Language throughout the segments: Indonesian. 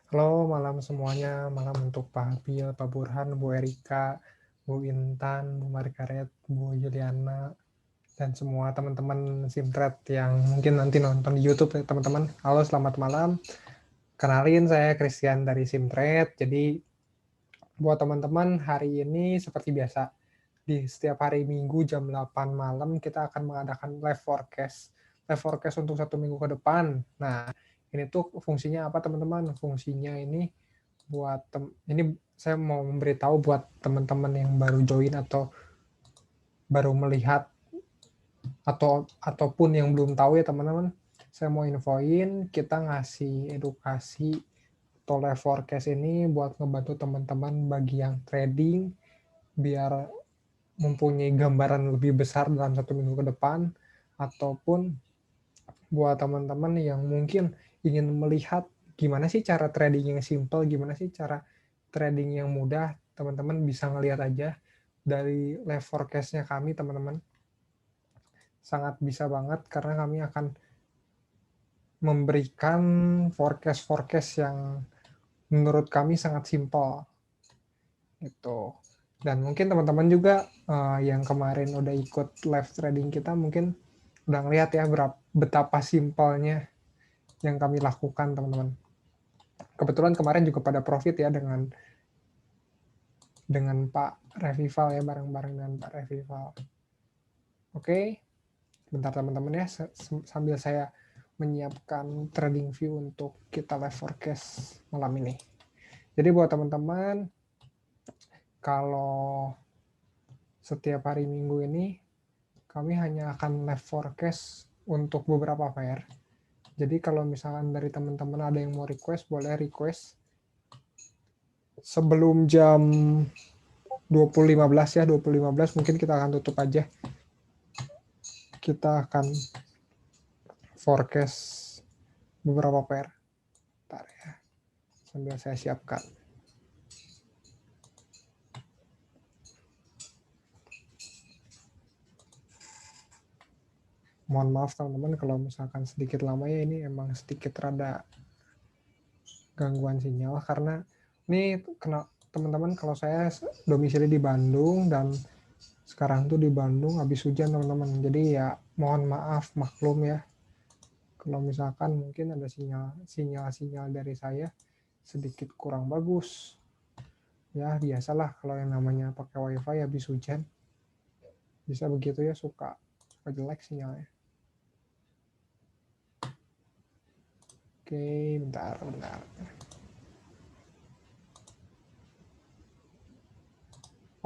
Halo malam semuanya, malam untuk Pak Habil, Pak Burhan, Bu Erika, Bu Intan, Bu Margaret, Bu Juliana, dan semua teman-teman Simtret yang mungkin nanti nonton di YouTube ya teman-teman. Halo, selamat malam. Kenalin, saya Christian dari Simtret. Jadi buat teman-teman hari ini seperti biasa, di setiap hari Minggu jam 8 malam kita akan mengadakan live forecast. Live forecast untuk 1 minggu ke depan. Nah, ini tuh fungsinya apa teman-teman? Fungsinya ini buat ini saya mau memberitahu buat teman-teman yang baru join atau baru melihat ataupun yang belum tahu ya teman-teman. Saya mau infoin kita ngasih edukasi atau live forecast ini buat ngebantu teman-teman bagi yang trading biar mempunyai gambaran lebih besar dalam 1 minggu ke depan, ataupun buat teman-teman yang mungkin ingin melihat gimana sih cara trading yang simple, gimana sih cara trading yang mudah, teman-teman bisa ngelihat aja dari live forecast-nya kami, teman-teman. Sangat bisa banget karena kami akan memberikan forecast-forecast yang menurut kami sangat simple. Gitu. Dan mungkin teman-teman juga yang kemarin udah ikut live trading kita mungkin udah ngeliat ya betapa simpelnya yang kami lakukan, teman-teman. Kebetulan kemarin juga pada profit ya dengan Pak Revival ya, bareng-bareng dengan Pak Revival. Oke, bentar teman-teman ya, sambil saya menyiapkan trading view untuk kita live forecast malam ini. Jadi buat teman-teman, kalau setiap hari Minggu ini kami hanya akan live forecast untuk beberapa pair. Jadi kalau misalkan dari teman-teman ada yang mau request, boleh request sebelum jam 20.15 ya, 20.15 mungkin kita akan tutup aja. Kita akan forecast beberapa pair. Bentar ya, sambil saya siapkan. Mohon maaf teman-teman kalau misalkan sedikit lama ya, ini emang sedikit rada gangguan sinyal karena ini teman-teman, kalau saya domisili di Bandung dan sekarang tuh di Bandung habis hujan teman-teman. Jadi ya mohon maaf, maklum ya kalau misalkan mungkin ada sinyal dari saya sedikit kurang bagus. Ya biasalah kalau yang namanya pakai wifi habis hujan bisa begitu ya, suka jelek sinyalnya. Oke, bentar.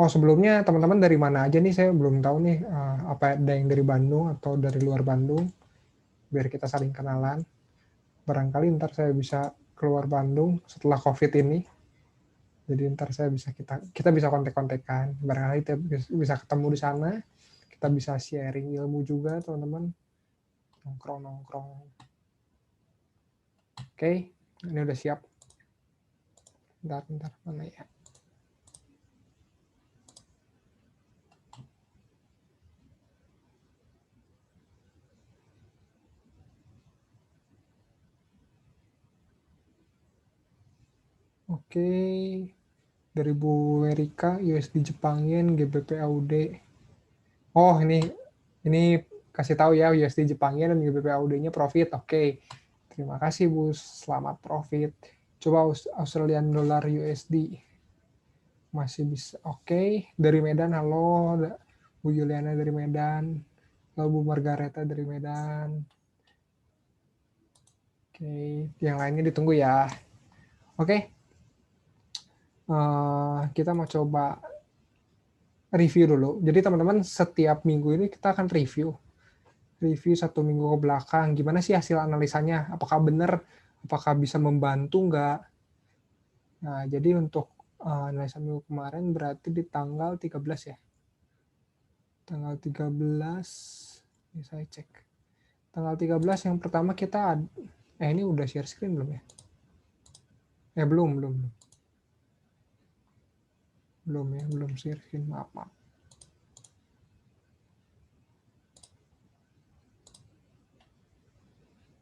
Oh, sebelumnya teman-teman dari mana aja nih? Saya belum tahu nih, apa ada yang dari Bandung atau dari luar Bandung, biar kita saling kenalan. Barangkali ntar saya bisa keluar Bandung setelah COVID ini. Jadi ntar saya kita bisa kontek-kontekan. Barangkali kita bisa ketemu di sana. Kita bisa sharing ilmu juga, teman-teman. Nongkrong-nongkrong. Oke, ini udah siap. Bentar, mana ya? Oke, dari Bu Erika, USD Jepang Yen, GBP AUD. Oh, ini kasih tahu ya, USD Jepang Yen dan GBP AUD-nya profit. Oke, terima kasih Bu, selamat profit. Coba Australian Dollar USD. Masih bisa. Oke, dari Medan, halo. Bu Juliana dari Medan. Halo Bu Margareta dari Medan. Oke, yang lainnya ditunggu ya. Oke, kita mau coba review dulu. Jadi teman-teman, setiap minggu ini kita akan review 1 minggu ke belakang. Gimana sih hasil analisanya? Apakah benar? Apakah bisa membantu nggak? Nah, jadi untuk analisa minggu kemarin berarti di tanggal 13 ya. Tanggal 13, ini saya cek. Tanggal 13 yang pertama kita, ini udah share screen belum ya? Belum share screen, maaf.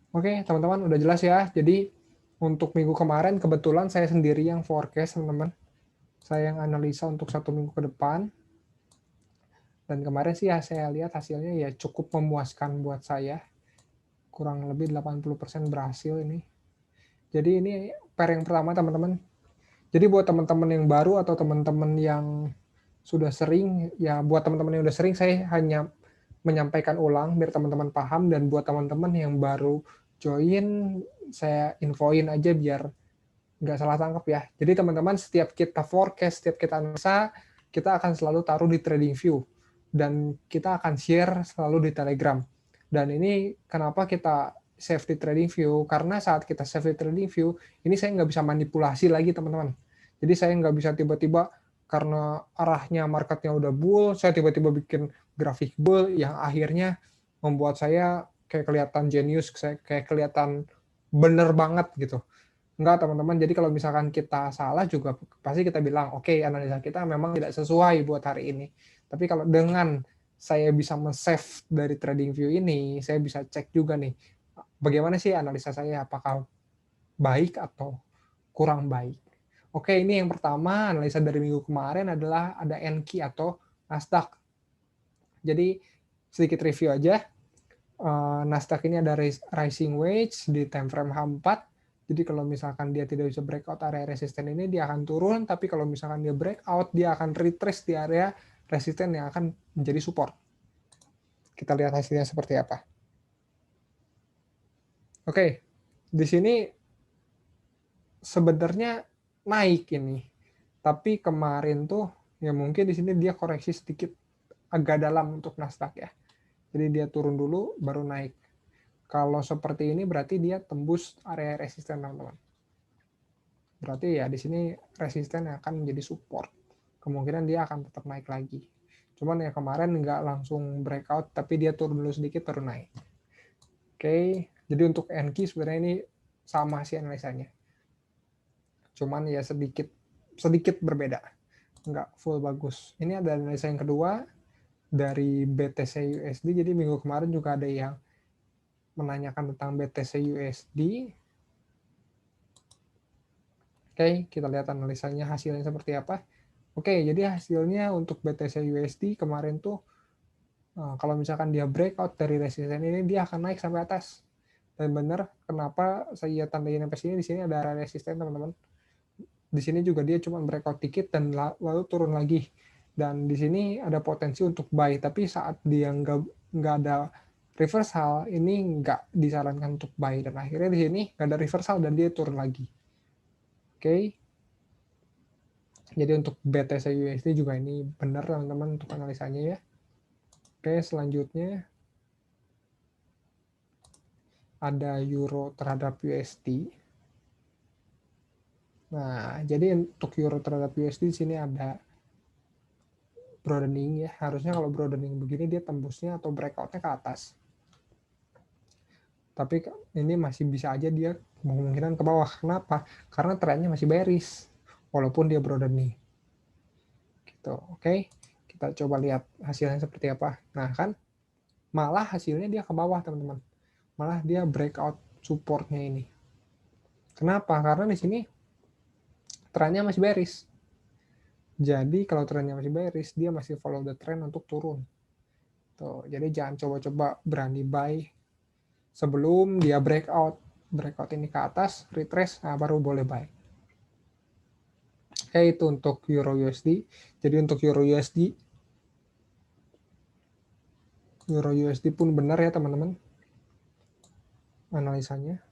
Oke, teman-teman udah jelas ya. Jadi Untuk minggu kemarin kebetulan saya sendiri yang forecast, teman-teman. Saya yang analisa untuk 1 minggu ke depan. Dan kemarin sih ya saya lihat hasilnya ya cukup memuaskan buat saya. Kurang lebih 80% berhasil ini. Jadi ini pair yang pertama, teman-teman. Jadi buat teman-teman yang baru atau teman-teman yang sudah sering, ya buat teman-teman yang udah sering saya hanya menyampaikan ulang biar teman-teman paham, dan buat teman-teman yang baru join saya infoin aja biar nggak salah tangkap ya. Jadi teman-teman setiap kita forecast, setiap kita analisa, kita akan selalu taruh di TradingView dan kita akan share selalu di Telegram. Dan ini kenapa kita save di TradingView, karena saat kita save di TradingView, ini saya nggak bisa manipulasi lagi teman-teman. Jadi saya nggak bisa tiba-tiba karena arahnya marketnya udah bull, saya tiba-tiba bikin grafik bull yang akhirnya membuat saya kayak kelihatan genius, kayak kelihatan bener banget gitu. Enggak, teman-teman. Jadi kalau misalkan kita salah juga pasti kita bilang, oke, analisa kita memang tidak sesuai buat hari ini. Tapi kalau dengan saya bisa men-save dari TradingView ini, saya bisa cek juga nih, bagaimana sih analisa saya, apakah baik atau kurang baik. Oke, ini yang pertama, analisa dari minggu kemarin adalah ada Enki atau Nasdaq. Jadi sedikit review aja. Nasdaq ini ada rising wedge di time frame H4. Jadi kalau misalkan dia tidak bisa breakout area resisten ini, dia akan turun. Tapi kalau misalkan dia breakout, dia akan retrace di area resisten yang akan menjadi support. Kita lihat hasilnya seperti apa. Oke, di sini sebenarnya naik ini. Tapi kemarin tuh, ya mungkin di sini dia koreksi sedikit agak dalam untuk Nasdaq ya. Jadi dia turun dulu, baru naik. Kalau seperti ini berarti dia tembus area resisten, teman-teman. Berarti ya di sini resisten yang akan menjadi support. Kemungkinan dia akan tetap naik lagi. Cuman ya kemarin nggak langsung breakout, tapi dia turun dulu sedikit baru naik. Oke, jadi untuk Enki sebenarnya ini sama sih analisanya. Cuman ya sedikit berbeda. Nggak full bagus. Ini ada analisa yang kedua dari BTC USD. Jadi minggu kemarin juga ada yang menanyakan tentang BTC USD. Oke, kita lihat analisanya hasilnya seperti apa. Oke, jadi hasilnya untuk BTC USD kemarin tuh kalau misalkan dia breakout dari resisten ini, dia akan naik sampai atas. Dan benar, kenapa saya tandain sampai sini, di sini ada area resisten, teman-teman. Di sini juga dia cuma breakout dikit dan lalu turun lagi. Dan di sini ada potensi untuk buy, tapi saat dia nggak ada reversal, ini nggak disarankan untuk buy. Dan akhirnya di sini nggak ada reversal dan dia turun lagi. Oke. Jadi untuk BTC USD juga ini benar, teman-teman, untuk analisanya ya. Oke, selanjutnya ada euro terhadap USD. Nah, jadi untuk euro terhadap USD di sini ada broadening ya. Harusnya kalau broadening begini dia tembusnya atau breakoutnya ke atas. Tapi ini masih bisa aja dia kemungkinan ke bawah. Kenapa? Karena trennya masih bearish walaupun dia broadening. Gitu. Oke. Kita coba lihat hasilnya seperti apa. Nah, kan malah hasilnya dia ke bawah, teman-teman. Malah dia breakout supportnya ini. Kenapa? Karena di sini trennya masih bearish. Jadi kalau trennya masih bearish, dia masih follow the trend untuk turun. Tuh, jadi jangan coba-coba berani buy sebelum dia breakout. Breakout ini ke atas, retrace, nah baru boleh buy. Oke, itu untuk Euro USD. Jadi untuk Euro USD pun benar ya teman-teman analisanya.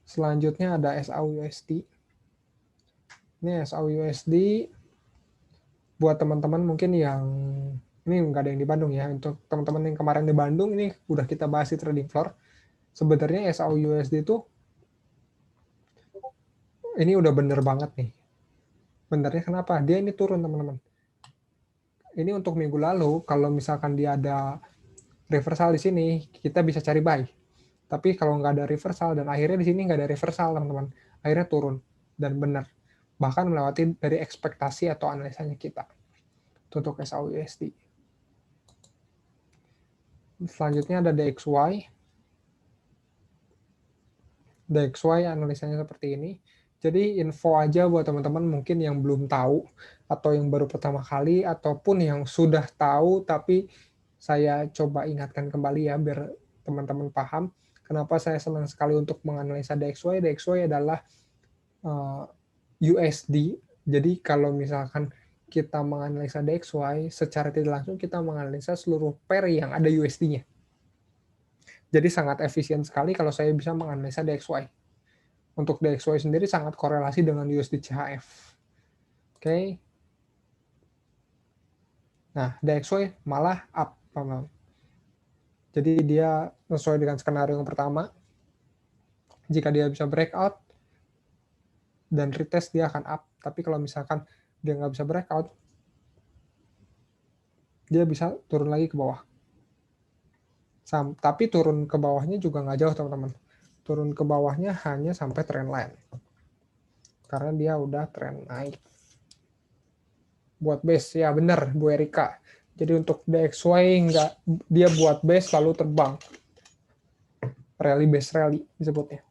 Selanjutnya ada SAUUSD. Ini SAUUSD buat teman-teman mungkin yang ini nggak ada yang di Bandung ya. Untuk teman-teman yang kemarin di Bandung ini udah kita bahas di trading floor. Sebenarnya SAUUSD itu ini udah bener banget nih. Benernya kenapa? Dia ini turun, teman-teman. Ini untuk minggu lalu kalau misalkan dia ada reversal di sini, kita bisa cari buy. Tapi kalau nggak ada reversal dan akhirnya di sini nggak ada reversal, teman-teman, akhirnya turun dan benar, bahkan melewati dari ekspektasi atau analisanya kita. Itu untuk SAUUSD. Selanjutnya ada DXY. DXY analisanya seperti ini. Jadi info aja buat teman-teman mungkin yang belum tahu atau yang baru pertama kali ataupun yang sudah tahu tapi saya coba ingatkan kembali ya biar teman-teman paham kenapa saya senang sekali untuk menganalisa DXY. DXY adalah USD. Jadi kalau misalkan kita menganalisa DXY secara tidak langsung kita menganalisa seluruh pair yang ada USD-nya. Jadi sangat efisien sekali kalau saya bisa menganalisa DXY. Untuk DXY sendiri sangat korelasi dengan USD CHF. Oke. Nah, DXY malah up, teman-teman. Jadi dia sesuai dengan skenario yang pertama. Jika dia bisa breakout dan retest dia akan up. Tapi kalau misalkan dia nggak bisa breakout, dia bisa turun lagi ke bawah. Tapi turun ke bawahnya juga nggak jauh, teman-teman. Turun ke bawahnya hanya sampai trendline. Karena dia udah trend naik. Buat base, ya benar Bu Erika. Jadi untuk DXY nggak, dia buat base lalu terbang. Rally base rally disebutnya.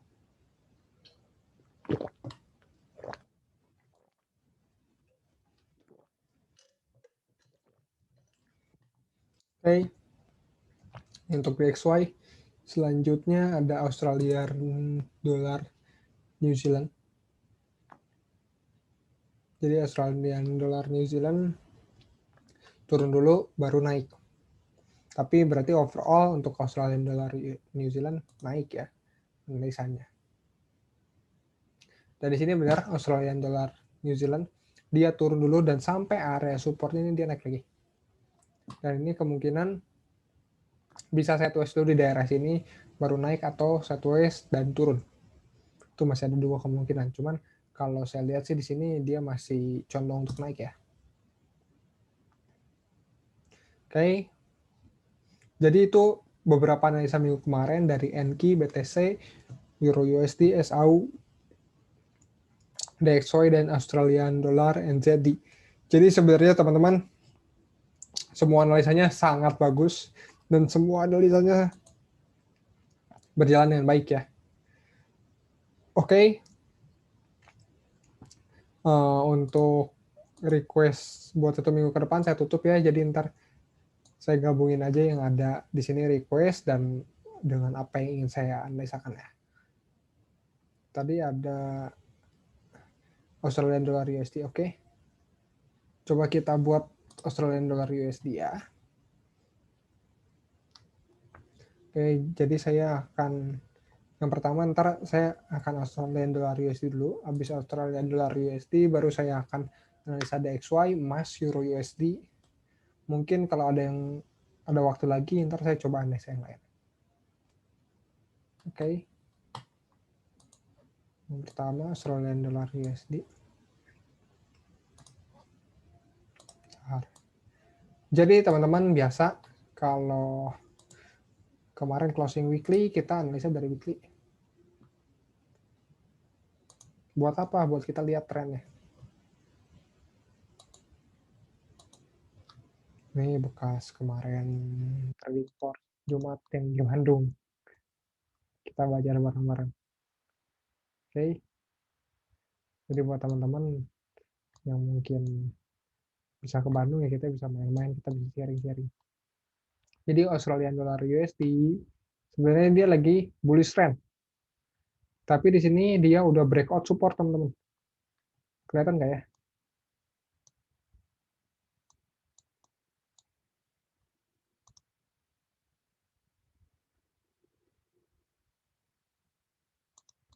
Oke. Untuk DXY selanjutnya ada Australian dollar New Zealand. Jadi Australian dollar New Zealand turun dulu baru naik. Tapi berarti overall untuk Australian dollar New Zealand naik ya analisanya. Dan di sini benar Australian dollar New Zealand dia turun dulu dan sampai area supportnya ini dia naik lagi. Dan ini kemungkinan bisa sideways dulu di daerah sini baru naik atau sideways dan turun. Itu masih ada dua kemungkinan. Cuman kalau saya lihat sih di sini dia masih condong untuk naik ya. Oke. Jadi itu beberapa analisa minggu kemarin dari Enki, BTC, Euro USD, SAU, DXY, dan Australian Dollar, NZD. Jadi sebenarnya teman-teman, semua analisanya sangat bagus dan semua analisanya berjalan dengan baik ya. Oke. Untuk request buat 1 minggu ke depan saya tutup ya. Jadi ntar saya gabungin aja yang ada di sini request dan dengan apa yang ingin saya analisakan ya. Tadi ada Australian Dollar USD, oke. Coba kita buat Australian Dollar USD ya. Oke, jadi saya akan yang pertama ntar saya akan Australian Dollar USD dulu. Habis Australian Dollar USD baru saya akan analisa DXY, emas, Euro USD. Mungkin kalau ada waktu lagi ntar saya coba analisa yang lain. Oke. Yang pertama Australian Dollar USD. Jadi teman-teman biasa kalau kemarin closing weekly kita analisa dari weekly. Buat apa? Buat kita lihat trennya. Ini bekas kemarin terlimpor Jumat yang di Bandung. Kita belajar bareng-bareng. Oke. Jadi buat teman-teman yang mungkin bisa ke Bandung ya kita bisa main-main, kita bisa sharing-sharing. Jadi Australian Dollar USD sebenarnya dia lagi bullish trend. Tapi di sini dia udah breakout support teman-teman. Kelihatan nggak ya?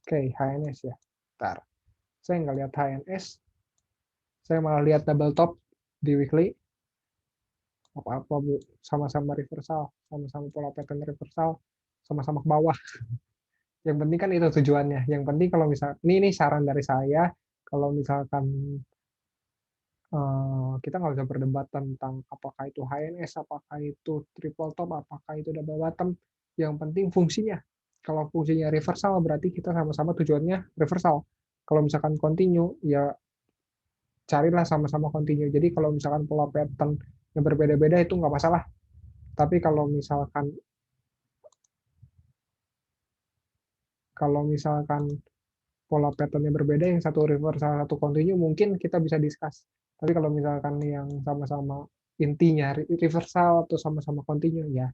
Oke, HNS ya. Bentar. Saya nggak lihat HNS. Saya malah lihat double top di weekly. Apa-apa Bu, sama-sama reversal, sama-sama pola pattern reversal, sama-sama ke bawah. Yang penting kan itu tujuannya. Yang penting kalau misal ini saran dari saya, kalau misalkan kita nggak bisa berdebat tentang apakah itu HNS, apakah itu triple top, apakah itu double bottom. Yang penting fungsinya. Kalau fungsinya reversal berarti kita sama-sama tujuannya reversal. Kalau misalkan continue ya carilah sama-sama continue. Jadi kalau misalkan pola pattern yang berbeda-beda itu nggak masalah. Tapi kalau Kalau misalkan pola pattern-nya berbeda, yang satu reversal, satu continue, mungkin kita bisa discuss. Tapi kalau misalkan yang sama-sama intinya reversal atau sama-sama continue, ya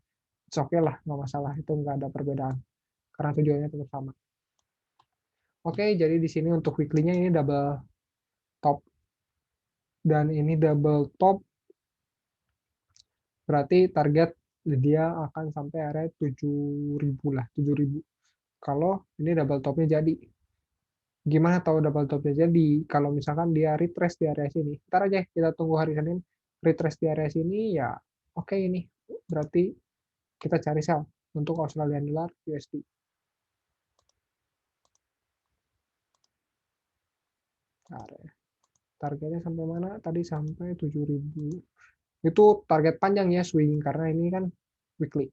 it's okay lah, nggak masalah. Itu nggak ada perbedaan. Karena tujuannya tetap sama. Oke, jadi di sini untuk weekly-nya ini double top. Dan ini double top, berarti target dia akan sampai area 7.000 lah, 7.000. Kalau ini double topnya jadi. Gimana tahu double topnya jadi? Kalau misalkan dia retrace di area sini. Ntar aja kita tunggu hari Senin. Retrace di area sini ya oke ini. Berarti kita cari sell untuk Australian dollar USD. Targetnya sampai mana? Tadi sampai 7.000. Itu target panjang ya swing karena ini kan weekly.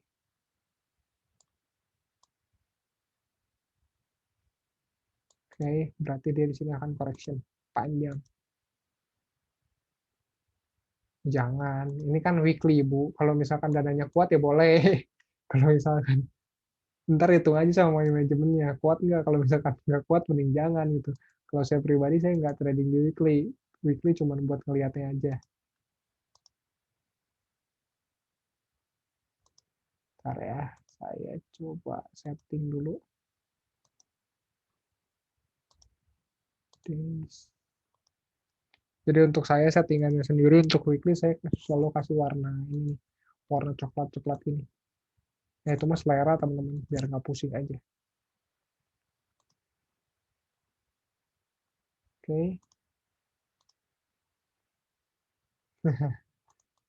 Oke, berarti dia di sini akan correction panjang. Jangan, ini kan weekly, Bu. Kalau misalkan dananya kuat ya boleh. Kalau misalkan ntar hitung aja sama manajemennya, kuat nggak? Kalau misalkan nggak kuat, mending jangan gitu. Kalau saya pribadi, saya nggak trading di weekly. Weekly cuma buat ngeliatnya aja. Ntar ya, saya coba setting dulu. Jadi untuk saya settingannya sendiri, untuk weekly saya selalu kasih warna ini, warna coklat-coklat ini. Ya itu mas selera teman-teman, biar nggak pusing aja. Oke.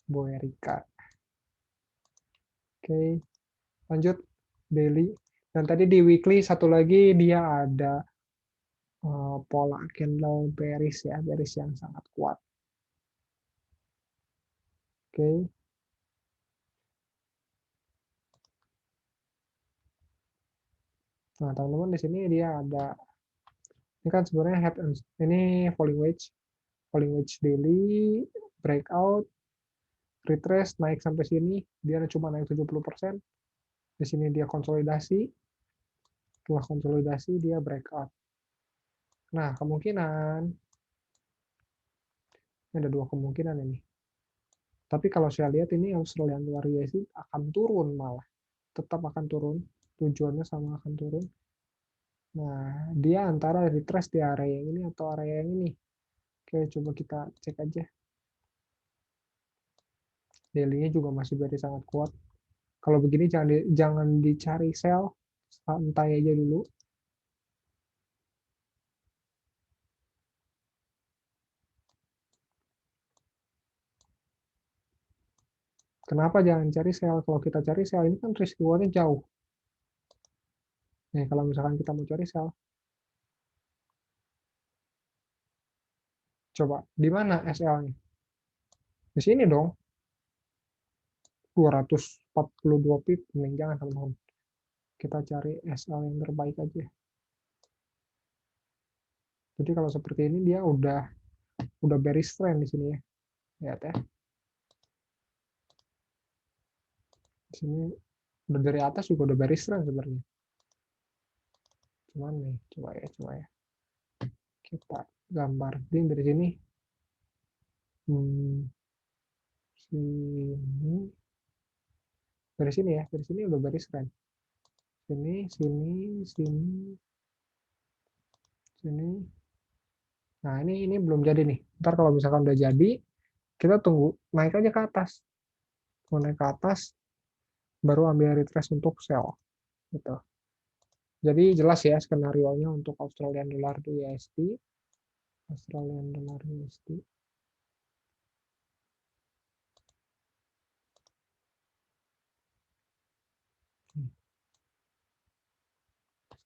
Bu Erika. Oke, lanjut daily. Dan tadi di weekly satu lagi dia ada pola candle bearish ya, bearish yang sangat kuat. Oke. Nah, teman-teman di sini dia ada, ini kan sebenarnya head and ini falling wedge daily, breakout, retrace naik sampai sini, dia cuma naik 70%. Di sini dia konsolidasi, setelah konsolidasi dia breakout. Nah, kemungkinan ini ada dua kemungkinan ini. Tapi kalau saya lihat ini Australian dollar USD akan turun malah. Tetap akan turun. Tujuannya sama akan turun. Nah, dia antara retrace di area yang ini atau area yang ini. Oke, coba kita cek aja. Daily-nya juga masih berarti sangat kuat. Kalau begini jangan dicari sell, santai aja dulu. Kenapa jangan cari sell? Kalau kita cari sell ini kan risk reward-nya jauh. Nih, kalau misalkan kita mau cari sell, coba di mana SL-nya? Di sini dong. 242 pip, mending jangan teman-teman. Kita cari SL yang terbaik aja. Jadi kalau seperti ini dia udah bearish trend di sini ya. Lihat ya. Di sini udah dari atas juga udah bearish trend sebenarnya. Cuman nih, coba ya. Kita gambar dari sini. Sini. Dari sini ya, dari sini udah bearish trend. Sini, sini, sini, sini. Nah, ini belum jadi nih. Ntar kalau misalkan udah jadi, kita tunggu naik aja ke atas. Kalau naik ke atas, baru ambil retrace untuk sell. Gitu. Jadi jelas ya skenario-nya untuk Australian dollar USD. Australian dollar USD.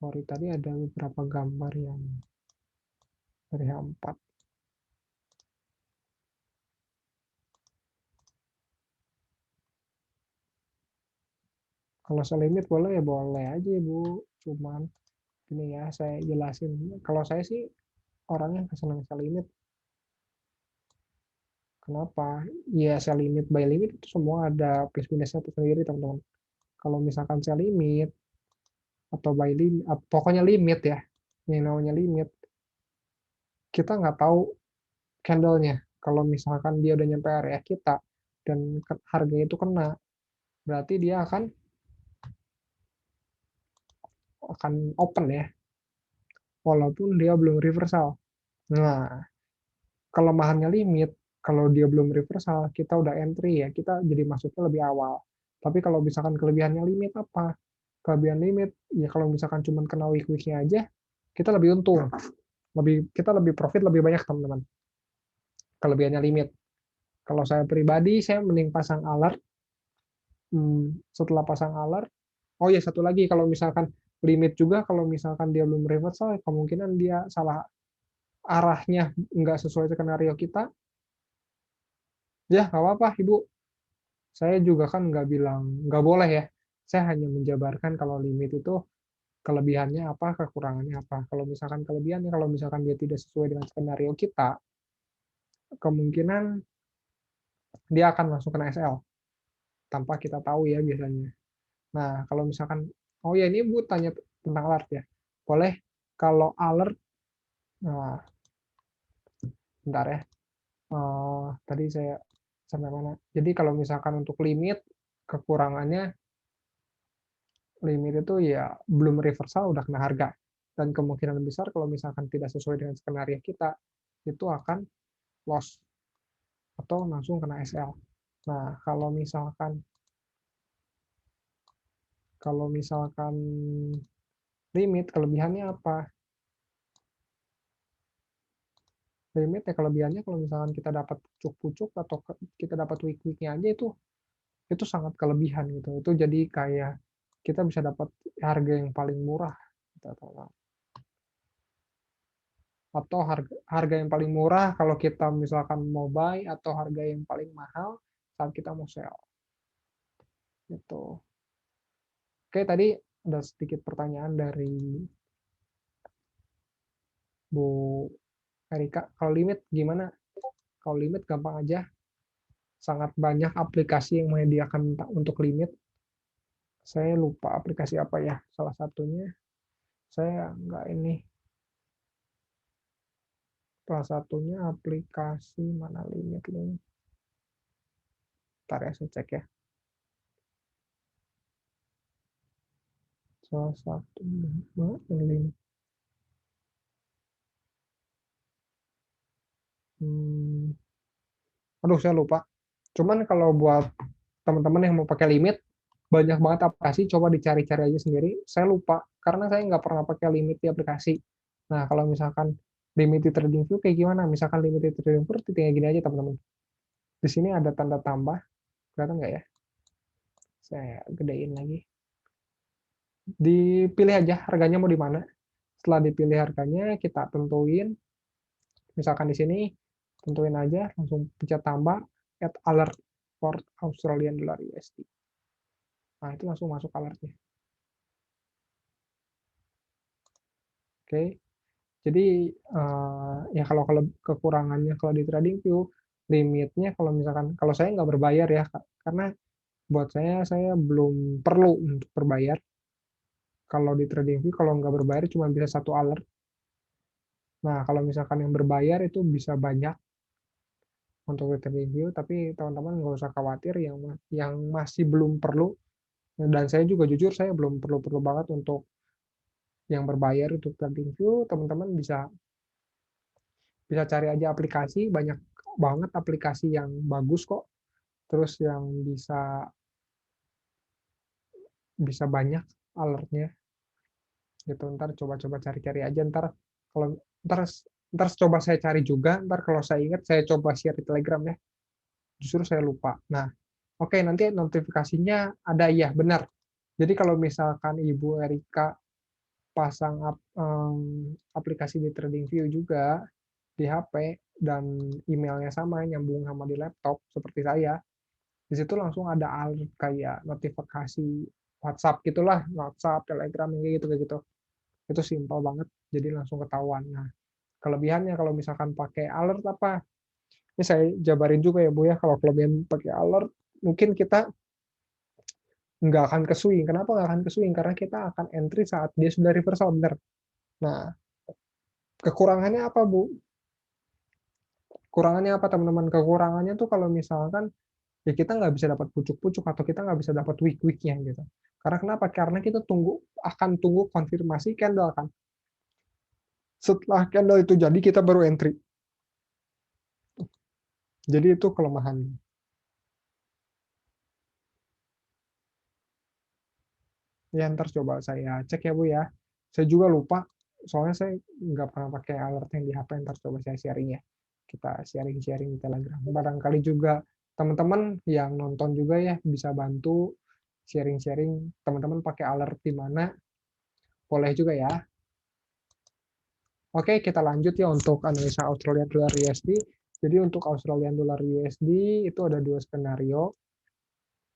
Sorry, tadi ada beberapa gambar yang dari H4. Kalau saya limit boleh ya boleh aja Bu. Cuman ini ya saya jelasin. Kalau saya sih orangnya senang sell limit. Kenapa? Ya sell limit buy limit itu semua ada plus minusnya sendiri teman-teman. Kalau misalkan sell limit atau by limit, pokoknya limit ya, yang namanya limit, kita nggak tahu candle-nya. Kalau misalkan dia udah nyampe area kita dan harganya itu kena, berarti dia akan open ya, walaupun dia belum reversal. Nah, kelemahannya limit, kalau dia belum reversal, kita udah entry ya, kita jadi masuknya lebih awal. Tapi kalau misalkan kelebihannya limit apa? Kelebihan limit, ya kalau misalkan cuma kena week-weeknya aja, kita lebih untung. Kita lebih profit lebih banyak, teman-teman. Kelebihannya limit. Kalau saya pribadi, saya mending pasang alert. Setelah pasang alert, oh ya satu lagi, kalau misalkan limit juga, kalau misalkan dia belum reversal, kemungkinan dia salah arahnya, nggak sesuai skenario kita, ya nggak apa-apa Ibu. Saya juga kan nggak bilang nggak boleh ya. Saya hanya menjabarkan kalau limit itu kelebihannya apa, kekurangannya apa. Kalau misalkan kelebihannya, kalau misalkan dia tidak sesuai dengan skenario kita, kemungkinan dia akan langsung kena SL tanpa kita tahu ya biasanya. Nah, kalau misalkan, oh ya ini Bu tanya tentang alert ya. Boleh kalau alert, nah, bentar ya. Tadi saya sampai mana? Jadi kalau misalkan untuk limit, kekurangannya limit itu ya belum reversal udah kena harga. Dan kemungkinan besar kalau misalkan tidak sesuai dengan skenario kita, itu akan loss atau langsung kena SL. Nah, kalau misalkan limit kelebihannya apa? Limit ya kelebihannya kalau misalkan kita dapat pucuk-pucuk atau kita dapat week-weeknya aja itu sangat kelebihan gitu. Itu jadi kayak kita bisa dapat harga yang paling murah atau harga yang paling murah kalau kita misalkan mau buy atau harga yang paling mahal saat kita mau sell gitu. Oke, tadi ada sedikit pertanyaan dari Bu Erika. Kalau limit gimana? Kalau limit gampang aja. Sangat banyak aplikasi yang menyediakan untuk limit. Saya lupa aplikasi apa ya. Salah satunya saya nggak ini. Salah satunya aplikasi mana limit ini. Ntar ya saya cek ya. Salah satu limit. Aduh, saya lupa. Cuman kalau buat teman-teman yang mau pakai limit, banyak banget aplikasi, coba dicari-cari aja sendiri. Saya lupa, karena saya nggak pernah pakai limit di aplikasi. Nah, kalau misalkan limit di TradingView kayak gimana? Misalkan limit di TradingView, tinggal gini aja teman-teman. Di sini ada tanda tambah, kelihatan nggak ya? Saya gedein lagi. Dipilih aja harganya mau di mana. Setelah dipilih harganya, kita tentuin. Misalkan di sini, tentuin aja, langsung pencet tambah, add alert for Australian dollar USD. Nah, itu langsung masuk alertnya. Oke. Jadi ya kalau kekurangannya kalau di TradingView limitnya kalau saya nggak berbayar ya karena buat saya belum perlu untuk berbayar. Kalau di TradingView kalau nggak berbayar cuma bisa satu alert. Nah kalau misalkan yang berbayar itu bisa banyak untuk di TradingView, tapi teman-teman nggak usah khawatir yang masih belum perlu, dan saya juga jujur saya belum perlu banget untuk yang berbayar untuk TradingView. Teman-teman bisa bisa cari aja aplikasi, banyak banget aplikasi yang bagus kok, terus yang bisa bisa banyak alertnya gitu. Ntar coba-coba cari-cari aja, kalau ntar ntar coba saya cari juga, ntar kalau saya ingat saya coba share di Telegram ya, justru saya lupa. Nah, oke, nanti notifikasinya ada, ya benar. Jadi kalau misalkan Ibu Erika pasang aplikasi di TradingView juga di HP dan emailnya sama nyambung sama di laptop seperti saya, di situ langsung ada alert kayak notifikasi WhatsApp gitulah, WhatsApp, Telegram kayak gitu. Itu simpel banget, jadi langsung ketahuan. Nah, kelebihannya kalau misalkan pakai alert apa? Ini saya jabarin juga ya Bu ya, kalau kelebihan pakai alert, mungkin kita nggak akan ke swing. Kenapa nggak akan ke swing? Karena kita akan entry saat dia sudah reversal, benar. Nah, kekurangannya apa, Bu? Kekurangannya apa, teman-teman? Kekurangannya tuh kalau misalkan ya kita nggak bisa dapat pucuk-pucuk atau kita nggak bisa dapat wick-wicknya gitu. Karena kenapa? Karena kita akan tunggu konfirmasi candle kan. Setelah candle itu jadi kita baru entry. Jadi itu kelemahan. Ya ntar coba saya cek ya Bu ya. Saya juga lupa, soalnya saya nggak pernah pakai alert yang di HP. Ntar coba saya sharing ya. Kita sharing-sharing di Telegram. Barangkali juga teman-teman yang nonton juga ya bisa bantu sharing-sharing teman-teman pakai alert di mana. Boleh juga ya. Oke, kita lanjut ya untuk analisa Australian Dollar USD. Jadi untuk Australian Dollar USD itu ada dua skenario.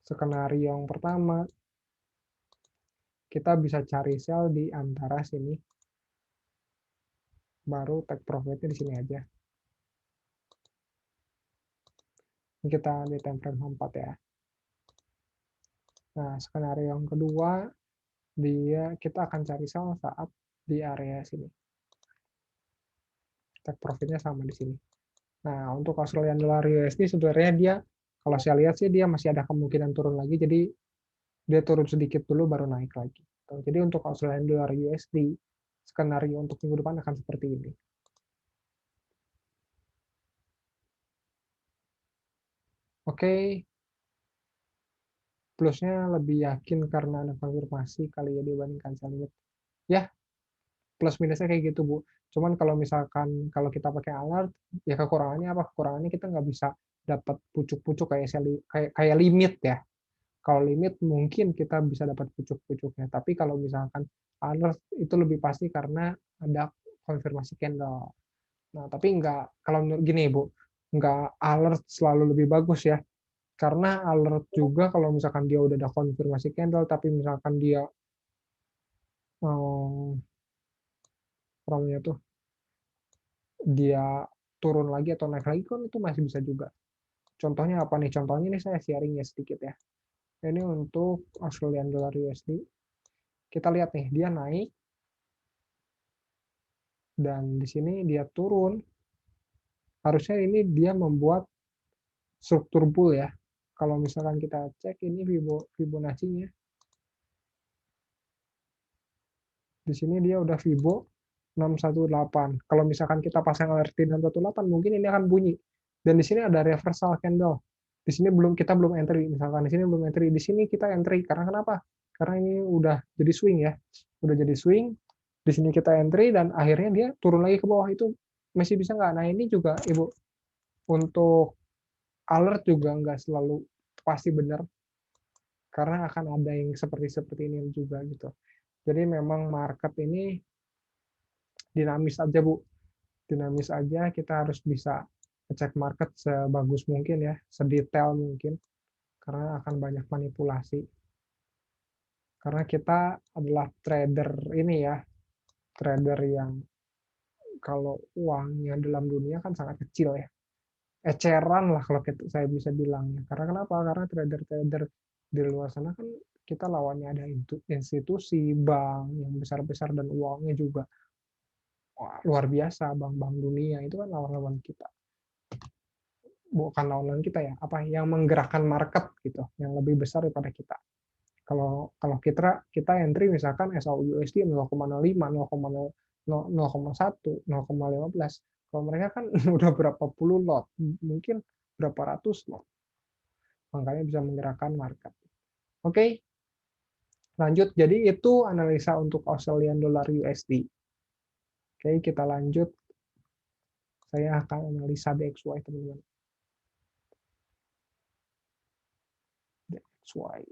Skenario yang pertama, kita bisa cari sell di antara sini, baru take profitnya di sini aja. Ini kita di time frame 4 ya. Nah, skenario yang kedua, kita akan cari sell saat di area sini. Take profitnya sama di sini. Nah, untuk Australian Dollar USD sebenarnya dia, kalau saya lihat sih dia masih ada kemungkinan turun lagi, jadi dia turun sedikit dulu baru naik lagi. Jadi untuk Australian Dollar USD, skenario untuk minggu depan akan seperti ini. Oke, plusnya lebih yakin karena ada konfirmasi kali ya dibandingkan saya lihat. Ya, plus minusnya kayak gitu, Bu. Cuman kalau misalkan kalau kita pakai alert, ya kekurangannya apa? Kekurangannya kita nggak bisa dapat pucuk-pucuk kayak limit ya. Kalau limit mungkin kita bisa dapat pucuk-pucuknya, tapi kalau misalkan alert itu lebih pasti karena ada konfirmasi candle. Nah, tapi nggak, kalau menurut gini, Bu, nggak alert selalu lebih bagus ya. Karena alert juga kalau misalkan dia udah ada konfirmasi candle, tapi misalkan dia mau namanya tuh dia turun lagi atau naik lagi kan itu masih bisa juga. Contohnya apa nih? Contohnya ini saya sharing ya sedikit ya. Ini untuk Australian Dollar USD. Kita lihat nih, dia naik dan di sini dia turun. Harusnya ini dia membuat struktur bull ya. Kalau misalkan kita cek ini Fibonacci-nya, di sini dia udah Fibo 618. Kalau misalkan kita pasang alert di 618, mungkin ini akan bunyi. Dan di sini ada reversal candle. Di sini kita belum entry. Misalkan di sini belum entry, di sini kita entry. Karena kenapa? Karena ini udah jadi swing ya. Udah jadi swing. Di sini kita entry dan akhirnya dia turun lagi ke bawah, itu masih bisa nggak? Nah ini juga Ibu, untuk alert juga nggak selalu pasti benar. Karena akan ada yang seperti ini juga gitu. Jadi memang market ini dinamis aja Bu, dinamis aja. Kita harus bisa ngecek market sebagus mungkin ya, sedetail mungkin, karena akan banyak manipulasi. Karena kita adalah trader ini ya, trader yang kalau uangnya dalam dunia kan sangat kecil ya, eceran lah kalau saya bisa bilangnya. Karena kenapa? Karena trader-trader di luar sana kan kita lawannya ada institusi, bank yang besar-besar dan uangnya juga luar biasa, bank-bank dunia itu kan lawan-lawan kita, bukan lawan kita ya, apa yang menggerakkan market gitu, yang lebih besar daripada kita. Kalau kalau kita entry misalkan SAU-USD 0,05, 0,1, 0,15. Kalau mereka kan udah berapa puluh lot, mungkin berapa ratus lot. Makanya bisa menggerakkan market. Oke, lanjut. Jadi itu analisa untuk Australian Dollar USD. Oke, kita lanjut. Saya akan analisa DXY, teman-teman. DXY.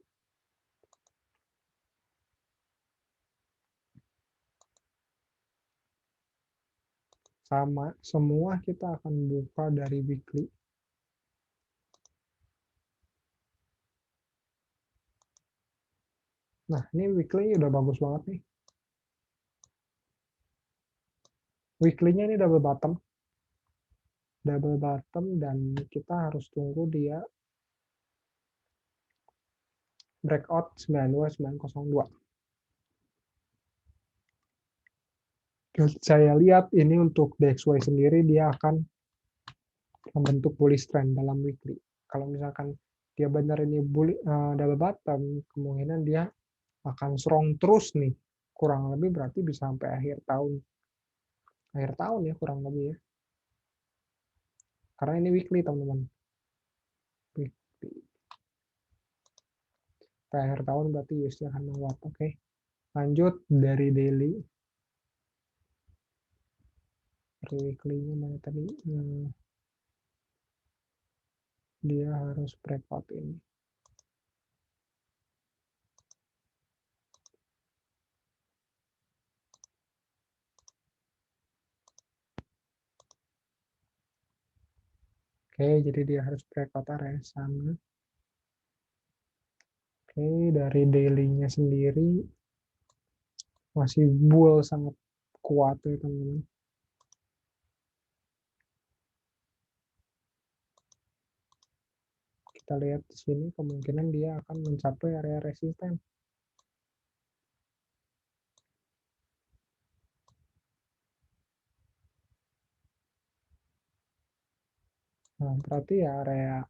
Sama, semua kita akan buka dari weekly. Nah, ini weekly udah bagus banget nih. Weekly-nya ini double bottom. Double bottom dan kita harus tunggu dia breakout 92902. Dan saya lihat ini untuk DXY sendiri dia akan membentuk bullish trend dalam weekly. Kalau misalkan dia benar ini double bottom, kemungkinan dia akan strong terus nih. Kurang lebih berarti bisa sampai akhir tahun. Akhir tahun ya kurang lebih ya. Karena ini weekly teman-teman. Weekly. Sampai akhir tahun berarti USD akan menguat. Oke. Lanjut dari daily. Dari weekly-nya mana tadi? Dia harus breakout ini. Oke, jadi dia harus breakout area sana. Oke, dari daily-nya sendiri masih bull sangat kuat ya teman-teman. Kita lihat di sini kemungkinan dia akan mencapai area resisten. Nah, berarti ya area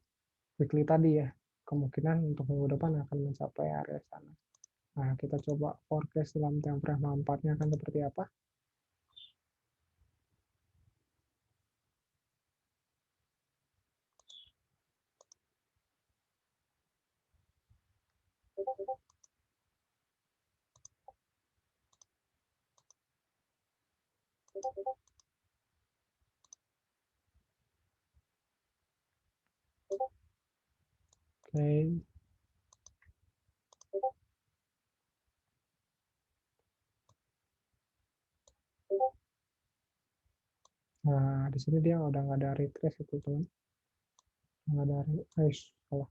weekly tadi ya, kemungkinan untuk minggu depan akan mencapai area sana. Nah, kita coba forecast dalam time frame 4-nya akan seperti apa. Oke. Nah, di sini dia udah nggak ada retrace itu teman. Nggak ada kalau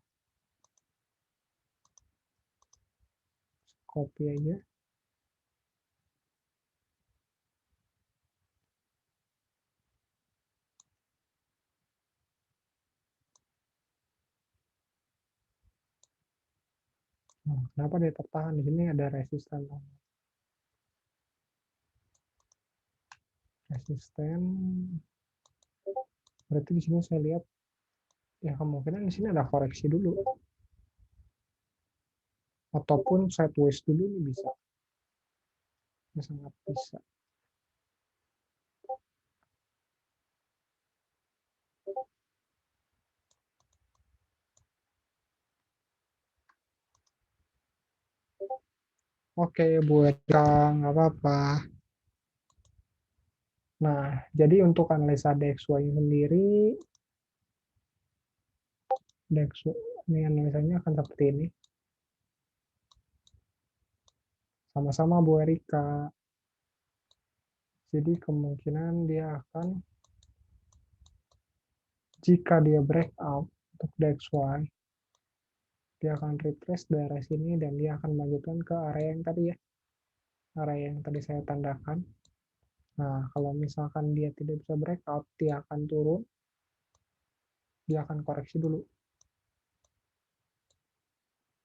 copy aja. Nah, kenapa dia tertahan di sini ada resisten? Resisten. Berarti di sini saya lihat ya kemungkinan di sini ada koreksi dulu ataupun sideways dulu nih bisa. Ini sangat bisa. Oke, buat Kang, nggak apa-apa. Nah, jadi untuk analisa DXY sendiri, DXY ini analisanya akan seperti ini. Sama-sama Bu Erika. Jadi kemungkinan dia akan, jika dia breakout untuk DXY, dia akan retrace daerah sini dan dia akan melanjutkan ke area yang tadi ya. Area yang tadi saya tandakan. Nah, kalau misalkan dia tidak bisa breakout, dia akan turun. Dia akan koreksi dulu.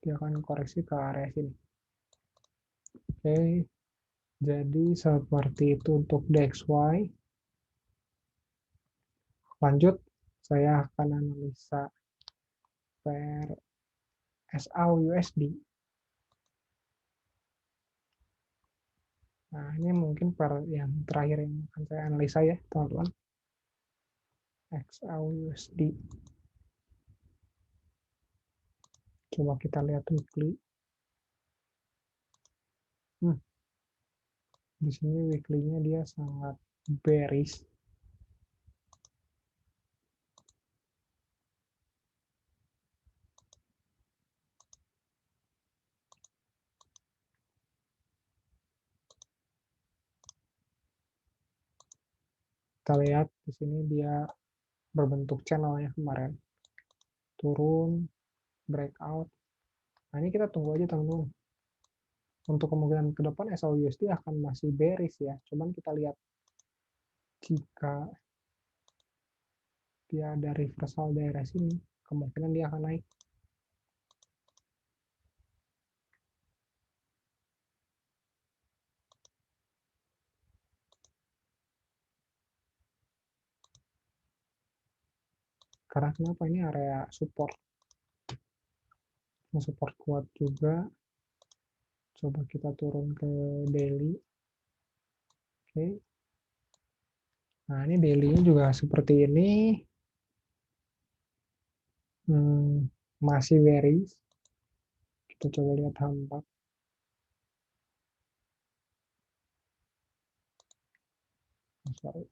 Dia akan koreksi ke area sini. Oke, jadi seperti itu untuk DXY. Lanjut, saya akan analisa pair SAUUSD. Nah, ini mungkin pair yang terakhir yang akan saya analisa ya, teman-teman. XAUUSD. Coba kita lihat weekly. Di sini weekly-nya dia sangat bearish. Kita lihat di sini dia berbentuk channelnya kemarin. Turun, breakout. Nah, ini kita tunggu aja teman-teman. Untuk kemungkinan ke depan SAUUSD akan masih bearish ya. Cuman kita lihat jika dia ada reversal daerah sini, kemungkinan dia akan naik. Karena kenapa, ini area support. Support kuat juga. Coba kita turun ke daily. Oke. Nah, ini daily-nya juga seperti ini. Masih bearish. Kita coba lihat H4. Sorry.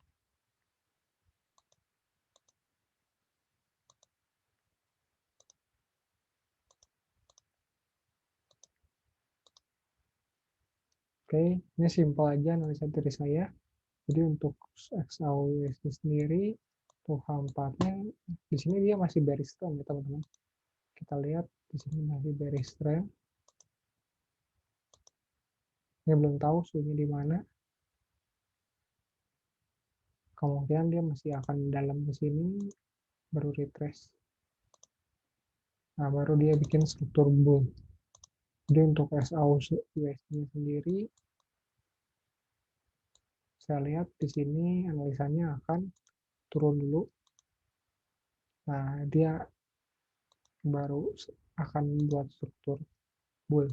Oke, ini simpel aja analisa dari saya. Jadi untuk XAUUSD sendiri, untuk H4-nya, di sini dia masih bearish trend ya teman-teman. Kita lihat di sini masih bearish trend. Ini belum tahu suhunya di mana. Kemungkinan dia masih akan dalam ke sini, baru retrace. Nah, baru dia bikin struktur bull. Jadi untuk SAUUSD sendiri, saya lihat di sini analisanya akan turun dulu. Nah, dia baru akan buat struktur bull.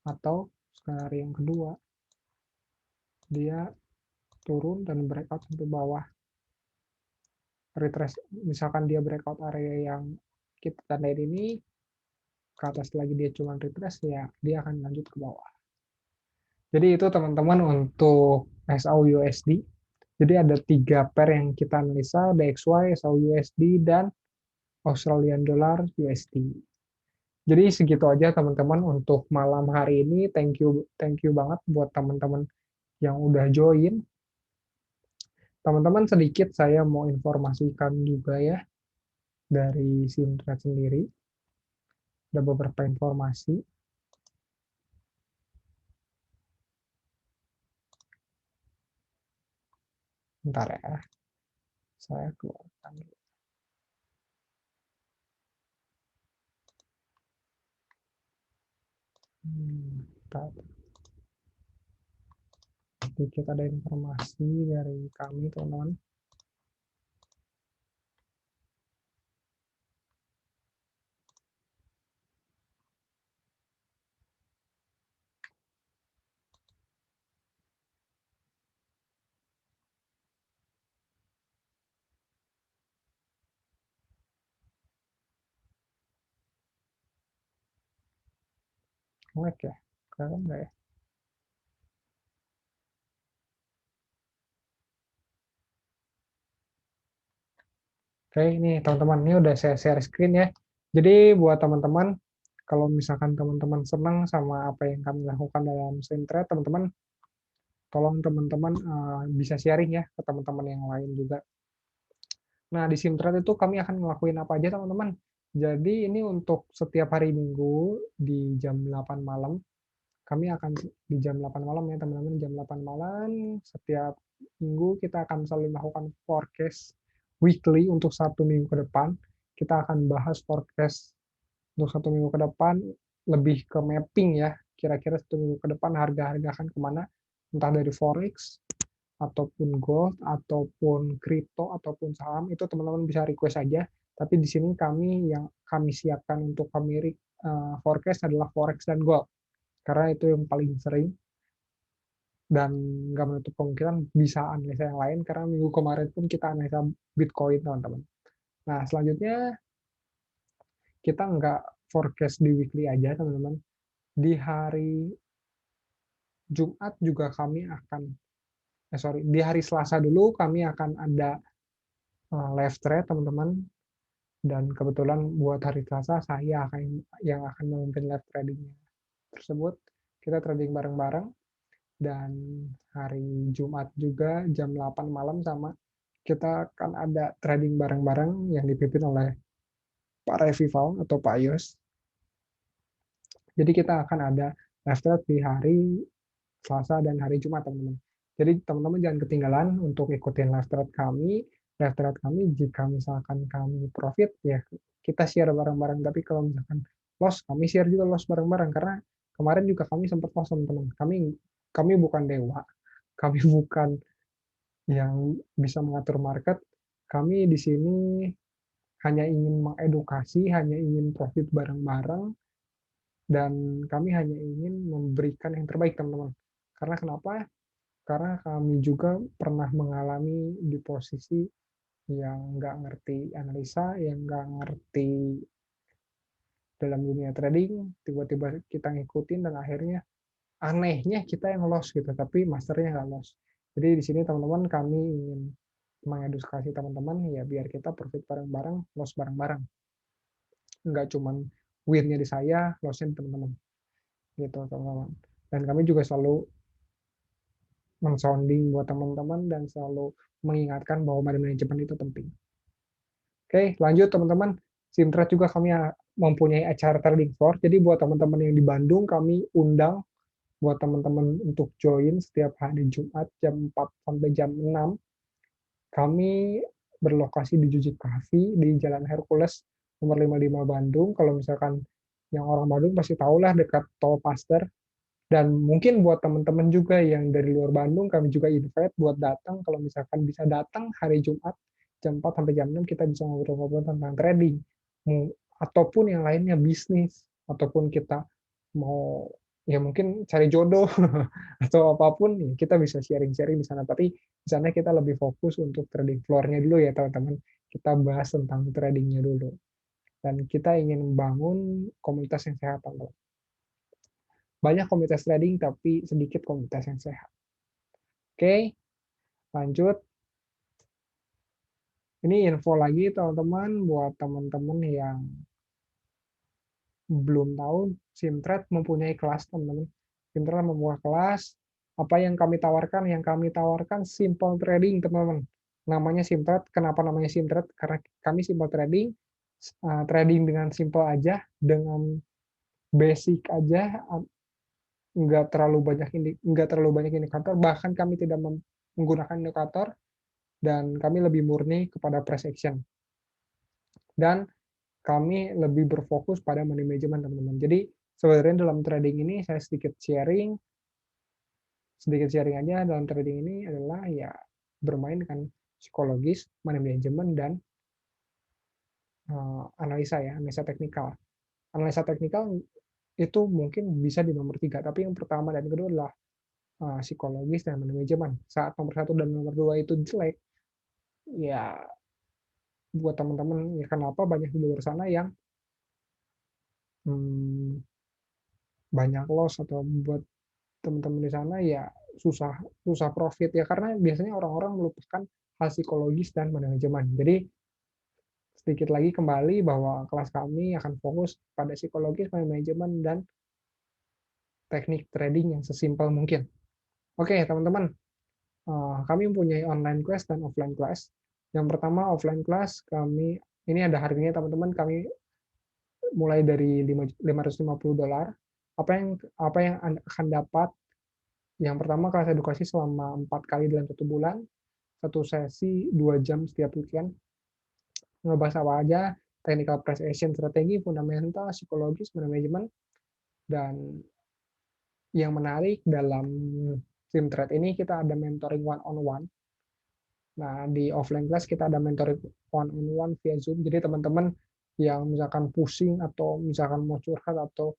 Atau skenario yang kedua, dia turun dan breakout sampai bawah. Retrace, misalkan dia breakout area yang kita tandain ini, ke atas lagi dia cuma retrace, ya dia akan lanjut ke bawah. Jadi itu teman-teman untuk SAUUSD. Jadi ada 3 pair yang kita analisa, DXY, SAUUSD, dan Australian Dollar USD. Jadi segitu aja teman-teman untuk malam hari ini. Thank you banget buat teman-teman yang udah join. Teman-teman, sedikit saya mau informasikan juga ya dari Simtrade sendiri. Ada beberapa informasi. Bentar ya, saya keluarkan dulu. Bentar. Sedikit ada informasi dari kami teman-teman. Nge-lag ya? Kelihatan nggak ya? Oke, ini teman-teman, ini udah saya share screen ya. Jadi buat teman-teman, kalau misalkan teman-teman senang sama apa yang kami lakukan dalam Simtrade, teman-teman, tolong teman-teman bisa sharing ya ke teman-teman yang lain juga. Nah, di Simtrade itu kami akan ngelakuin apa aja, teman-teman. Jadi ini untuk setiap hari Minggu di jam 8 malam, kami akan di jam 8 malam ya, teman-teman, jam 8 malam setiap minggu kita akan selalu melakukan forecast weekly untuk 1 minggu ke depan. Kita akan bahas forecast untuk 1 minggu ke depan, lebih ke mapping ya, kira-kira 1 minggu ke depan harga-harga akan kemana, entah dari forex, ataupun gold, ataupun kripto, ataupun saham. Itu teman-teman bisa request aja. Tapi di sini yang kami siapkan untuk kami forecast adalah forex dan gold, karena itu yang paling sering, dan nggak menutup kemungkinan bisa analisa yang lain, karena minggu kemarin pun kita analisa Bitcoin, teman-teman. Nah, selanjutnya kita nggak forecast di weekly aja, teman-teman. Di hari Jumat juga kami akan, di hari Selasa dulu kami akan ada live trade, teman-teman. Dan kebetulan buat hari Selasa saya yang akan memimpin live trading tersebut. Kita trading bareng-bareng. Dan hari Jumat juga jam 8 malam sama kita akan ada trading bareng-bareng yang dipimpin oleh Pak Revival atau Pak Yos. Jadi kita akan ada live trade di hari Selasa dan hari Jumat, teman-teman. Jadi teman-teman jangan ketinggalan untuk ikutin live trade kami. Live trade kami, jika misalkan kami profit, ya kita share bareng-bareng. Tapi kalau misalkan loss, kami share juga loss bareng-bareng. Karena kemarin juga kami sempat loss, teman-teman. Kami bukan dewa. Kami bukan yang bisa mengatur market. Kami di sini hanya ingin mengedukasi, hanya ingin profit bareng-bareng, dan kami hanya ingin memberikan yang terbaik, teman-teman. Karena kenapa? Karena kami juga pernah mengalami di posisi yang nggak ngerti analisa, yang nggak ngerti dalam dunia trading, tiba-tiba kita ngikutin dan akhirnya anehnya kita yang loss gitu, tapi masternya nggak loss. Jadi di sini teman-teman kami ingin mengedukasi teman-teman ya biar kita profit bareng-bareng, loss bareng-bareng. Nggak cuman win-nya di saya, loss-nya di teman-teman. Gitu teman-teman. Dan kami juga selalu men-sounding buat teman-teman dan selalu mengingatkan bahwa money management itu penting. Oke, lanjut teman-teman. Simtrade juga kami mempunyai acara trading floor. Jadi buat teman-teman yang di Bandung, kami undang buat teman-teman untuk join setiap hari Jumat jam 4 sampai jam 6. Kami berlokasi di Juji Cafe di Jalan Hercules nomor 55 Bandung. Kalau misalkan yang orang Bandung pasti tahulah dekat Tol Paster. Dan mungkin buat teman-teman juga yang dari luar Bandung, kami juga invite buat datang. Kalau misalkan bisa datang hari Jumat, jam 4 sampai jam 6, kita bisa ngobrol-ngobrol tentang trading. Ataupun yang lainnya, bisnis. Ataupun kita mau, ya mungkin cari jodoh, atau apapun, ya kita bisa sharing-sharing di sana. Tapi di sana kita lebih fokus untuk trading floor-nya dulu ya, teman-teman. Kita bahas tentang tradingnya dulu. Dan kita ingin membangun komunitas yang sehat, teman-teman. Banyak komunitas trading, tapi sedikit komunitas yang sehat. Oke, lanjut. Ini info lagi, teman-teman, buat teman-teman yang belum tahu, Simtrade mempunyai kelas, teman-teman. Simtrade membuat kelas. Apa yang kami tawarkan? Yang kami tawarkan simple trading, teman-teman. Namanya Simtrade. Kenapa namanya Simtrade? Karena kami simple trading. Trading dengan simple aja, dengan basic aja, nggak terlalu banyak indikator, bahkan kami tidak menggunakan indikator, dan kami lebih murni kepada price action, dan kami lebih berfokus pada money management, teman-teman. Jadi sebenarnya dalam trading ini saya sedikit sharing aja. Dalam trading ini adalah ya bermain dengan psikologis, money management, dan analisa teknikal. Analisa teknikal itu mungkin bisa di nomor 3, tapi yang pertama dan kedua adalah psikologis dan manajemen. Saat nomor 1 dan nomor 2 itu jelek, ya buat teman-teman, ya kenapa banyak di luar sana yang hmm, banyak loss, atau buat teman-teman di sana ya susah susah profit ya karena biasanya orang-orang melupakan hal psikologis dan manajemen. Jadi sedikit lagi kembali bahwa kelas kami akan fokus pada psikologis, manajemen, dan teknik trading yang sesimpel mungkin. Oke, teman-teman, kami mempunyai online class dan offline class. Yang pertama offline class kami, ini ada harganya teman-teman, kami mulai dari $550. Apa yang Anda akan dapat? Yang pertama kelas edukasi selama 4 kali dalam 1 bulan, satu sesi 2 jam setiap weekend. Ngebahas apa aja? Technical price action, strategi, fundamental, psikologis, manajemen, dan yang menarik dalam Simtrade ini kita ada mentoring one on one. Nah, di offline class kita ada mentoring one on one via Zoom. Jadi teman-teman yang misalkan pusing atau misalkan mau curhat atau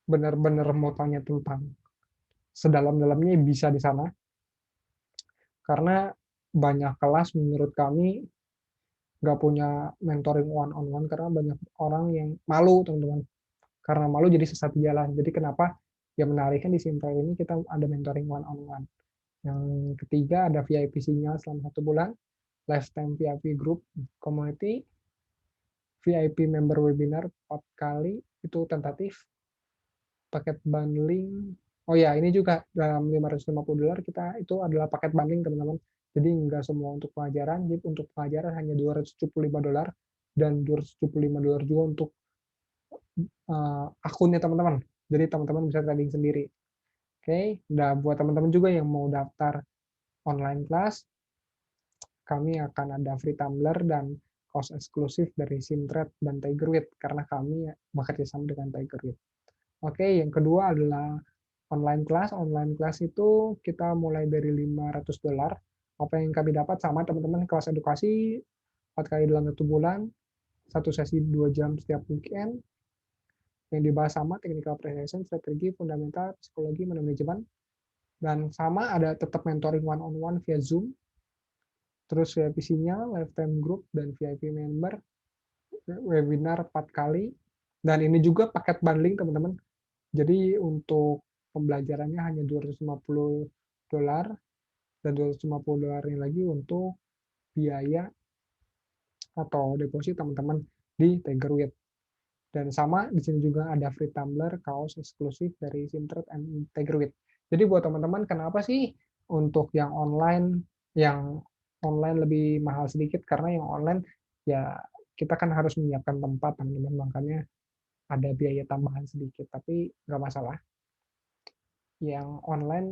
benar-benar mau tanya tentang sedalam-dalamnya bisa di sana. Karena banyak kelas menurut kami nggak punya mentoring one on one karena banyak orang yang malu, teman-teman. Karena malu jadi sesat jalan. Jadi kenapa? Ya menariknya di Simtrade ini kita ada mentoring one on one. Yang ketiga ada VIP sinyal selama 1 bulan, lifetime VIP group community, VIP member webinar 4 kali, itu tentatif, paket bundling. Oh ya, ini juga dalam $550 kita itu adalah paket bundling, teman-teman. Jadi nggak semua untuk pengajaran, jadi untuk pengajaran hanya $275 dan $275 juga untuk akunnya teman-teman. Jadi teman-teman bisa trading sendiri. Oke, nah buat teman-teman juga yang mau daftar online class, kami akan ada free tumbler dan course eksklusif dari Simtrade dan Tigerwit karena kami bekerja sama dengan Tigerwit. Oke, yang kedua adalah online class. Online class itu kita mulai dari $500. Apa yang kami dapat sama teman-teman kelas edukasi 4 kali dalam 1 bulan, 1 sesi 2 jam setiap weekend, yang dibahas sama technical presentation, strategi, fundamental, psikologi, manajemen, dan sama ada tetap mentoring one on one via Zoom, terus VIP-nya, lifetime group, dan VIP member, webinar 4 kali, dan ini juga paket bundling teman-teman. Jadi untuk pembelajarannya hanya $250 dan $250 ini lagi untuk biaya atau deposit teman-teman di Tigerwit. Dan sama di sini juga ada free tumbler, kaos eksklusif dari Simtrade and Tigerwit. Jadi buat teman-teman, kenapa sih untuk yang online lebih mahal sedikit? Karena yang online ya kita kan harus menyiapkan tempat teman-teman, makanya ada biaya tambahan sedikit, tapi nggak masalah. Yang online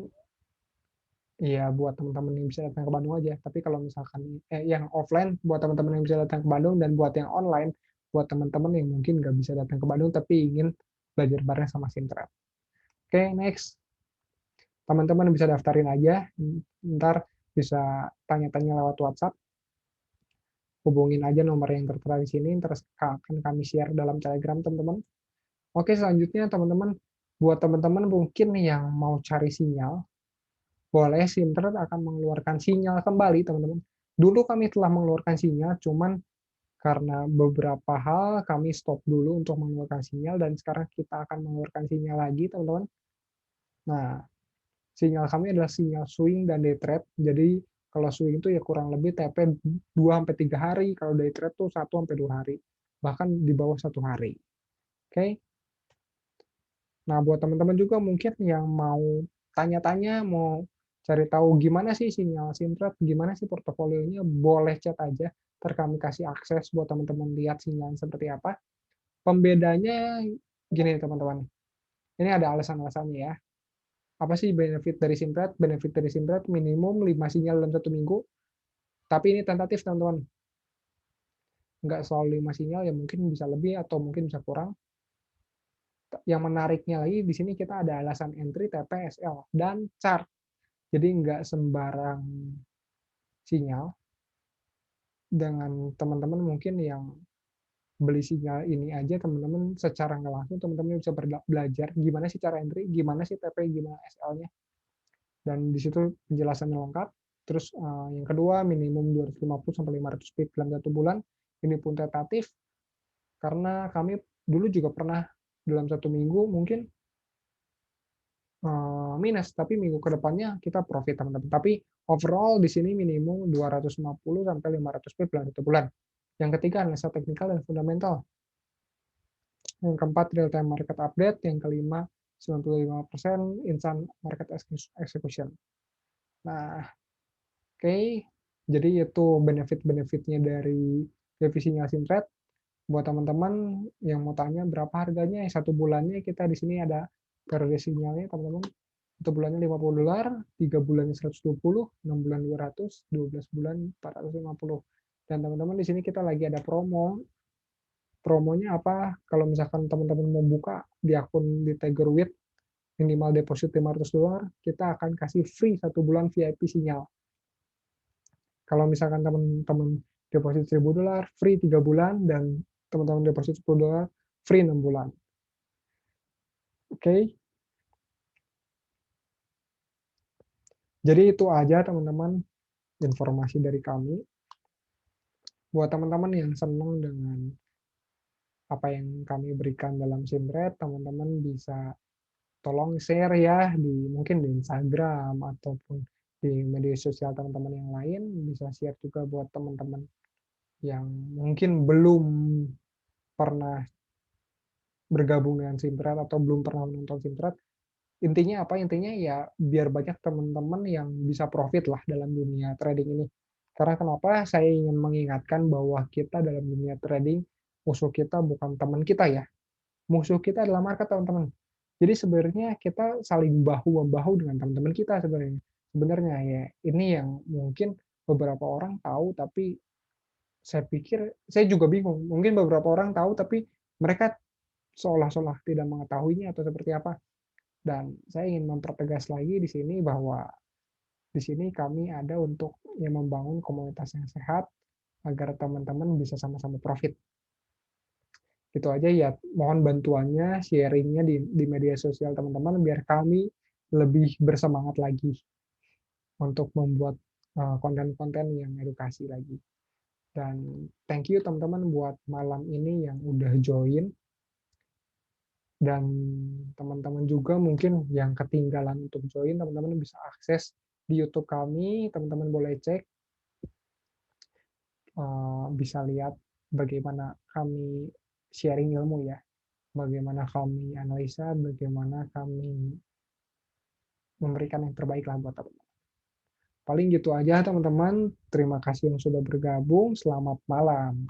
ya buat teman-teman yang bisa datang ke Bandung aja. Tapi kalau misalkan yang offline buat teman-teman yang bisa datang ke Bandung, dan buat yang online buat teman-teman yang mungkin nggak bisa datang ke Bandung tapi ingin belajar bareng sama Sintret. Oke, next. Teman-teman bisa daftarin aja. Ntar bisa tanya-tanya lewat WhatsApp. Hubungin aja nomor yang tertera di sini, terus akan kami share dalam Telegram teman-teman. Oke, selanjutnya teman-teman, buat teman-teman mungkin yang mau cari sinyal, boleh Sintret akan mengeluarkan sinyal kembali teman-teman. Dulu kami telah mengeluarkan sinyal, cuman karena beberapa hal kami stop dulu untuk mengeluarkan sinyal, dan sekarang kita akan mengeluarkan sinyal lagi teman-teman. Nah, sinyal kami adalah sinyal swing dan day trade. Jadi kalau swing itu ya kurang lebih TP 2-3 hari, kalau day trade tuh 1-2 hari, bahkan di bawah 1 hari. Oke. Nah, buat teman-teman juga mungkin yang mau tanya-tanya, mau cari tahu gimana sih sinyal Sintret, gimana sih portofolionya, boleh chat aja. Ntar kami kasih akses buat teman-teman lihat sinyal seperti apa. Pembedanya gini teman-teman. Ini ada alasan-alasannya ya. Apa sih benefit dari Sintret? Benefit dari Sintret minimum 5 sinyal dalam 1 minggu. Tapi ini tentatif teman-teman. Nggak selalu 5 sinyal, ya mungkin bisa lebih atau mungkin bisa kurang. Yang menariknya lagi di sini kita ada alasan entry, TP, SL, dan chart. Jadi nggak sembarang sinyal. Dengan teman-teman mungkin yang beli sinyal ini aja, teman-teman secara nggak langsung teman-teman bisa belajar gimana sih cara entry, gimana sih TP, gimana SL-nya. Dan di situ penjelasannya lengkap. Terus yang kedua, minimum 250 sampai 500 pip dalam 1 bulan. Ini pun tentatif karena kami dulu juga pernah dalam 1 minggu mungkin minus, tapi minggu ke depannya kita profit teman-teman. Tapi overall di sini minimum 250 sampai 500 pip dalam 1 bulan. Yang ketiga, analisa teknikal dan fundamental. Yang keempat, real time market update. Yang kelima, 95% instant market execution. Nah, oke. Jadi itu benefit-benefitnya dari divisinya Sintret. Buat teman-teman yang mau tanya berapa harganya, 1 bulannya kita di sini ada periode sinyalnya teman-teman. 1 bulannya $50, 3 bulannya 120, 6 bulan 200, 12 bulan 450. Dan teman-teman di sini kita lagi ada promo. Promonya apa? Kalau misalkan teman-teman mau buka di akun di Tigerwit, minimal deposit $500, kita akan kasih free 1 bulan VIP sinyal. Kalau misalkan teman-teman deposit $1.000, free 3 bulan, dan teman-teman deposit $10, free 6 bulan. Oke. Jadi itu aja teman-teman informasi dari kami. Buat teman-teman yang senang dengan apa yang kami berikan dalam Simret, teman-teman bisa tolong share ya mungkin di Instagram ataupun di media sosial teman-teman yang lain. Bisa share juga buat teman-teman yang mungkin belum pernah bergabung dengan Simpret atau belum pernah menonton Simpret. Intinya apa? Intinya ya biar banyak teman-teman yang bisa profit lah dalam dunia trading ini. Karena kenapa? Saya ingin mengingatkan bahwa kita dalam dunia trading, musuh kita bukan teman kita ya. Musuh kita adalah market teman-teman. Jadi sebenarnya kita saling bahu-membahu dengan teman-teman kita sebenarnya. Sebenarnya ya ini yang mungkin beberapa orang tahu, tapi saya pikir saya juga bingung. Mungkin beberapa orang tahu tapi mereka seolah-olah tidak mengetahuinya atau seperti apa. Dan saya ingin mempertegas lagi di sini bahwa di sini kami ada untuk yang membangun komunitas yang sehat, agar teman-teman bisa sama-sama profit. Itu aja ya, mohon bantuannya, sharingnya di media sosial teman-teman biar kami lebih bersemangat lagi untuk membuat konten-konten yang edukasi lagi. Dan thank you teman-teman buat malam ini yang udah join. Dan teman-teman juga mungkin yang ketinggalan untuk join, teman-teman bisa akses di YouTube kami, teman-teman boleh cek, bisa lihat bagaimana kami sharing ilmu ya, bagaimana kami analisa, bagaimana kami memberikan yang terbaik lah buat teman-teman. Paling gitu aja teman-teman, terima kasih yang sudah bergabung, selamat malam.